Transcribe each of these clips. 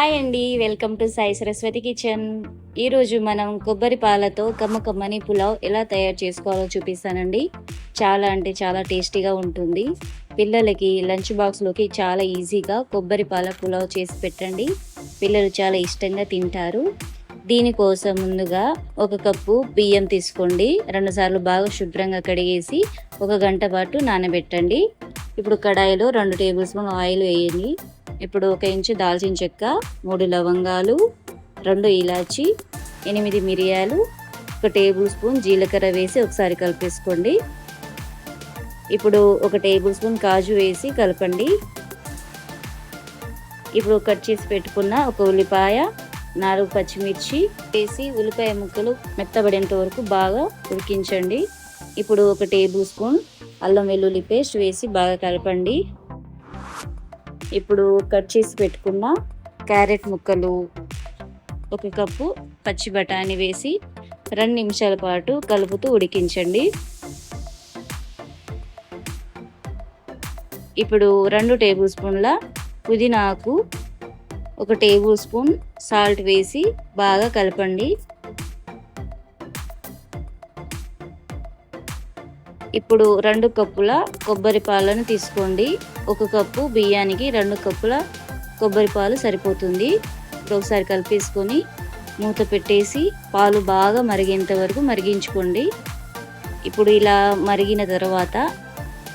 Hi అండి, welcome to Sai Saraswati kitchen. ఈరోజు మనం కొబ్బరి పాలతో కమ్మని పులావ్ ఎలా తయారు చేసుకోవాలో చూపిస్తానండి. చాలా అంటే చాలా టేస్టీగా ఉంటుంది. పిల్లలకి లంచ్ బాక్స్లోకి చాలా ఈజీగా కొబ్బరి పాల పులావ్ చేసి పెట్టండి. పిల్లలు చాలా ఇష్టంగా తింటారు. దీనికోసం ముందుగా 1 కప్పు బియ్యం తీసుకోండి. 2 సార్లు బాగా శుభ్రంగా కడిగేసి 1 గంట పాటు నానబెట్టండి. ఇప్పుడు కడాయిలో 2 టేబుల్ స్పూన్ ఆయిల్ వేయండి. ఇప్పుడు 1 ఇంచు దాల్చిన చెక్క, 3 లవంగాలు, 2 ఇలాచి, 8 మిరియాలు, 1 టేబుల్ స్పూన్ జీలకర్ర వేసి ఒకసారి కలిపేసుకోండి. ఇప్పుడు 1 టేబుల్ స్పూన్ కాజు వేసి కలపండి. ఇప్పుడు కట్ చేసి పెట్టుకున్న 1 ఉల్లిపాయ, 4 పచ్చిమిర్చి వేసి ఉల్లిపాయ ముక్కలు మెత్తబడేంత వరకు బాగా ఉడికించండి. ఇప్పుడు 1 టేబుల్ స్పూన్ అల్లం వెల్లుల్లి పేస్ట్ వేసి బాగా కలపండి. ఇప్పుడు కట్ చేసి పెట్టుకున్న క్యారెట్ ముక్కలు, 1 కప్పు పచ్చి బఠానీ వేసి 2 నిమిషాల పాటు కలుపుతూ ఉడికించండి. ఇప్పుడు 2 టేబుల్ స్పూన్ల పుదీనాకు, 1 టేబుల్ స్పూన్ సాల్ట్ వేసి బాగా కలపండి. ఇప్పుడు 2 కప్పుల కొబ్బరి పాలను తీసుకోండి. 1 కప్పు బియ్యానికి 2 కప్పుల కొబ్బరి పాలు సరిపోతుంది. ఇప్పుడు ఒకసారి కలిపేసుకొని మూత పెట్టేసి పాలు బాగా మరిగేంత వరకు మరిగించుకోండి. ఇప్పుడు ఇలా మరిగిన తర్వాత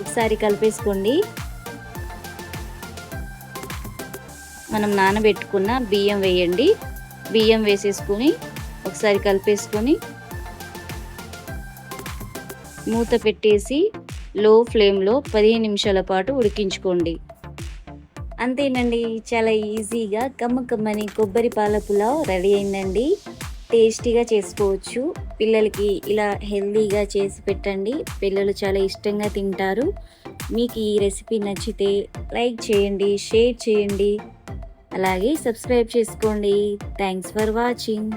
ఒకసారి కలిపేసుకోండి. మనం నానబెట్టుకున్న బియ్యం వేయండి. బియ్యం వేసేసుకొని ఒకసారి కలిపేసుకొని మూత పెట్టేసి లో ఫ్లేమ్లో 15 నిమిషాల పాటు ఉడికించుకోండి. అంతేనండి, చాలా ఈజీగా కమ్మని కొబ్బరి పాల పులావ్ రెడీ అయిందండి. టేస్టీగా చేసుకోవచ్చు. పిల్లలకి ఇలా హెల్తీగా చేసి పెట్టండి. పిల్లలు చాలా ఇష్టంగా తింటారు. మీకు ఈ రెసిపీ నచ్చితే లైక్ చేయండి, షేర్ చేయండి, అలాగే సబ్స్క్రైబ్ చేసుకోండి. Thanks for watching.